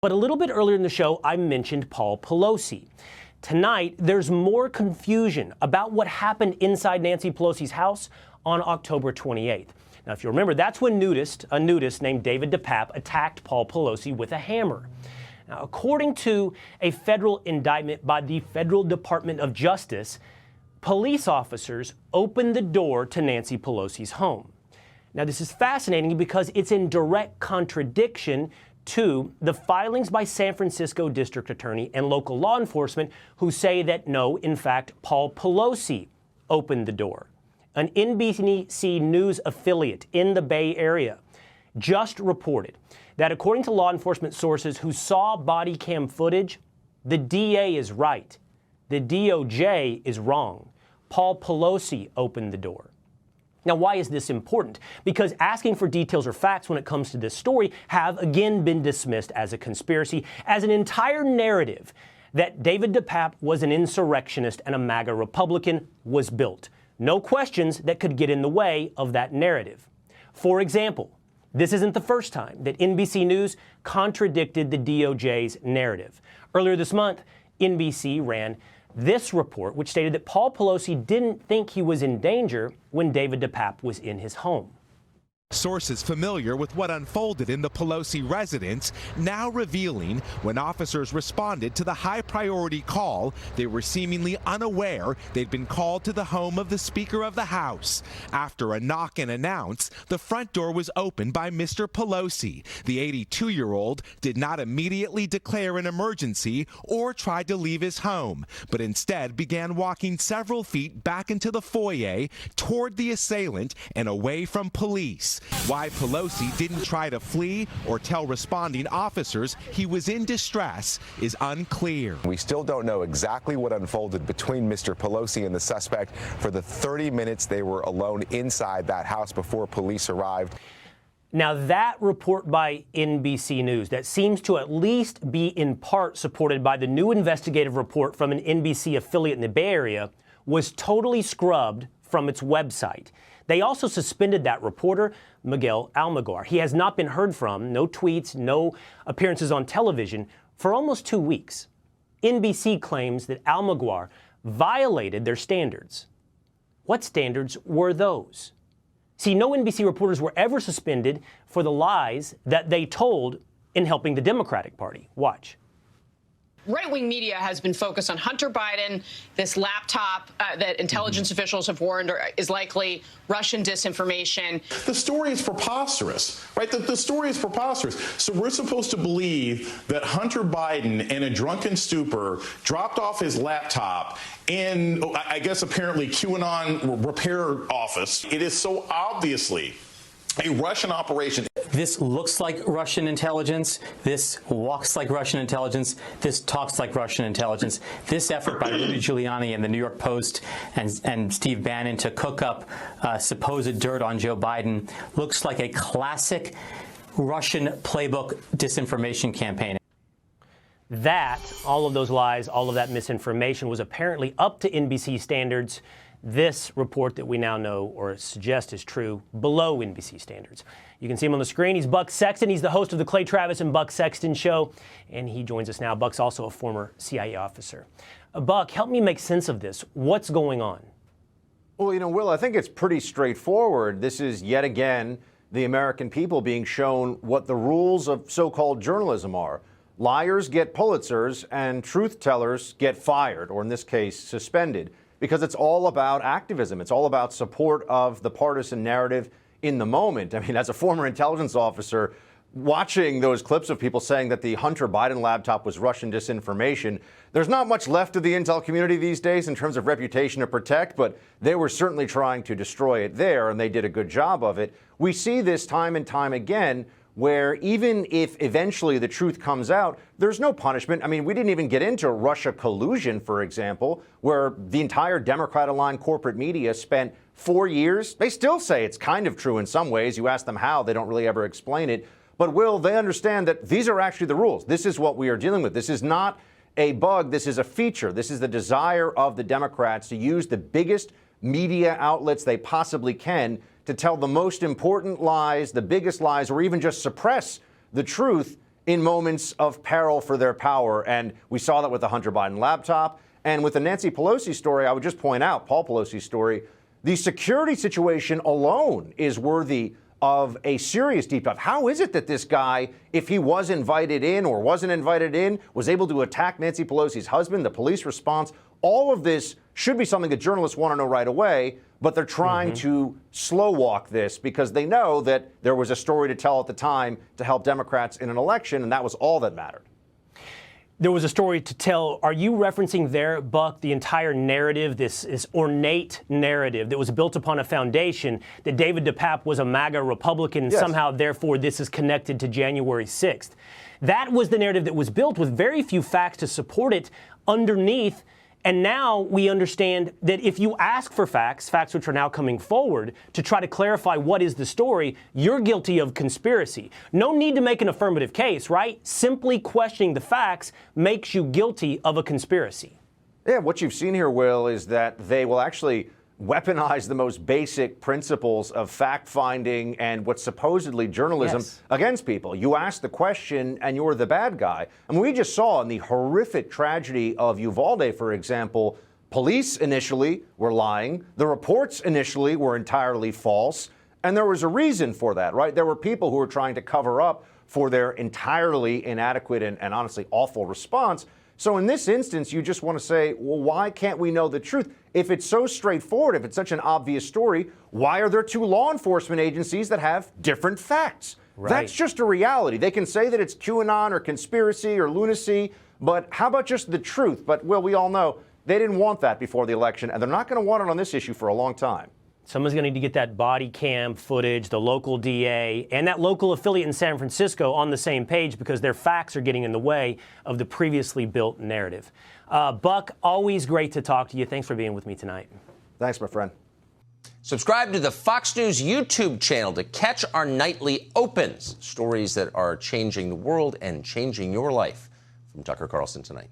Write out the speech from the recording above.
But a little bit earlier in the show, I mentioned Paul Pelosi. Tonight, there's more confusion about what happened inside Nancy Pelosi's house on October 28th. Now, if you remember, that's when a nudist named David DePape attacked Paul Pelosi with a hammer. Now, according to a federal indictment by the Federal Department of Justice, police officers opened the door to Nancy Pelosi's home. Now, this is fascinating because it's in direct contradiction to the filings by San Francisco District Attorney and local law enforcement who say that no, in fact, Paul Pelosi opened the door. An NBC News affiliate in the Bay Area just reported that according to law enforcement sources who saw body cam footage, the DA is right. The DOJ is wrong. Paul Pelosi opened the door. Now, why is this important? Because asking for details or facts when it comes to this story have again been dismissed as a conspiracy, as an entire narrative that David DePape was an insurrectionist and a MAGA Republican was built. No questions that could get in the way of that narrative. For example, this isn't the first time that NBC News contradicted the DOJ's narrative. Earlier this month, NBC ran this report, which stated that Paul Pelosi didn't think he was in danger when David DePape was in his home. Sources familiar with what unfolded in the Pelosi residence now revealing when officers responded to the high-priority call, they were seemingly unaware they'd been called to the home of the Speaker of the House. After a knock and announce, the front door was opened by Mr. Pelosi. The 82-year-old did not immediately declare an emergency or try to leave his home, but instead began walking several feet back into the foyer toward the assailant and away from police. Why Pelosi didn't try to flee or tell responding officers he was in distress is unclear. We still don't know exactly what unfolded between Mr. Pelosi and the suspect for the 30 minutes they were alone inside that house before police arrived. Now, that report by NBC News that seems to at least be in part supported by the new investigative report from an NBC affiliate in the Bay Area was totally scrubbed from its website. They also suspended that reporter, Miguel Almaguer. He has not been heard from, no tweets, no appearances on television, for almost 2 weeks. NBC claims that Almaguer violated their standards. What standards were those? See, no NBC reporters were ever suspended for the lies that they told in helping the Democratic Party. Watch. Right-wing media has been focused on Hunter Biden, this laptop that intelligence officials have warned is likely Russian disinformation. The story is preposterous, right? The story is preposterous. So we're supposed to believe that Hunter Biden, in a drunken stupor, dropped off his laptop in, I guess, apparently QAnon repair office. It is so obviously a Russian operation. This looks like Russian intelligence. This walks like Russian intelligence. This talks like Russian intelligence. This effort by Rudy Giuliani and the New York Post and Steve Bannon to cook up supposed dirt on Joe Biden looks like a classic Russian playbook disinformation campaign. That, all of those lies, all of that misinformation was apparently up to NBC standards. This report that we now know or suggest is true below NBC standards. You can see him on the screen. He's Buck Sexton. He's the host of the Clay Travis and Buck Sexton Show, and he joins us now. Buck's also a former CIA officer. Buck, help me make sense of this. What's going on? Well, Will, I think it's pretty straightforward. This is yet again the American people being shown what the rules of so-called journalism are. Liars get Pulitzers and truth tellers get fired, or in this case, suspended. Because it's all about activism. It's all about support of the partisan narrative in the moment. I mean, as a former intelligence officer, watching those clips of people saying that the Hunter Biden laptop was Russian disinformation, there's not much left of the intel community these days in terms of reputation to protect, but they were certainly trying to destroy it there, and they did a good job of it. We see this time and time again, where even if eventually the truth comes out, there's no punishment. I mean, we didn't even get into Russia collusion, for example, where the entire Democrat-aligned corporate media spent 4 years. They still say it's kind of true in some ways. You ask them how, they don't really ever explain it. But, Will, they understand that these are actually the rules. This is what we are dealing with. This is not a bug. This is a feature. This is the desire of the Democrats to use the biggest media outlets they possibly can to tell the most important lies, the biggest lies, or even just suppress the truth in moments of peril for their power. And we saw that with the Hunter Biden laptop. And with the Nancy Pelosi story, I would just point out, Paul Pelosi's story, the security situation alone is worthy of a serious deep dive. How is it that this guy, if he was invited in or wasn't invited in, was able to attack Nancy Pelosi's husband, the police response? All of this should be something that journalists want to know right away, but they're trying to slow walk this because they know that there was a story to tell at the time to help Democrats in an election, and that was all that mattered. There was a story to tell. Are you referencing there, Buck, the entire narrative, this ornate narrative that was built upon a foundation that David DePape was a MAGA Republican and somehow, therefore, this is connected to January 6th? That was the narrative that was built with very few facts to support it underneath. And now we understand that if you ask for facts which are now coming forward to try to clarify what is the story, you're guilty of conspiracy. No need to make an affirmative case, right? Simply questioning the facts makes you guilty of a conspiracy. Yeah, what you've seen here, Will, is that they will actually weaponize the most basic principles of fact-finding and what's supposedly journalism against people. You ask the question and you're the bad guy. And we just saw in the horrific tragedy of Uvalde, for example, police initially were lying. The reports initially were entirely false. And there was a reason for that, right? There were people who were trying to cover up for their entirely inadequate and honestly awful response. So in this instance, you just want to say, well, why can't we know the truth? If it's so straightforward, if it's such an obvious story, why are there two law enforcement agencies that have different facts? Right. That's just a reality. They can say that it's QAnon or conspiracy or lunacy, but how about just the truth? But, Will, we all know they didn't want that before the election, and they're not going to want it on this issue for a long time. Someone's going to need to get that body cam footage, the local DA, and that local affiliate in San Francisco on the same page because their facts are getting in the way of the previously built narrative. Buck, always great to talk to you. Thanks for being with me tonight. Thanks, my friend. Subscribe to the Fox News YouTube channel to catch our nightly opens, stories that are changing the world and changing your life. From Tucker Carlson Tonight.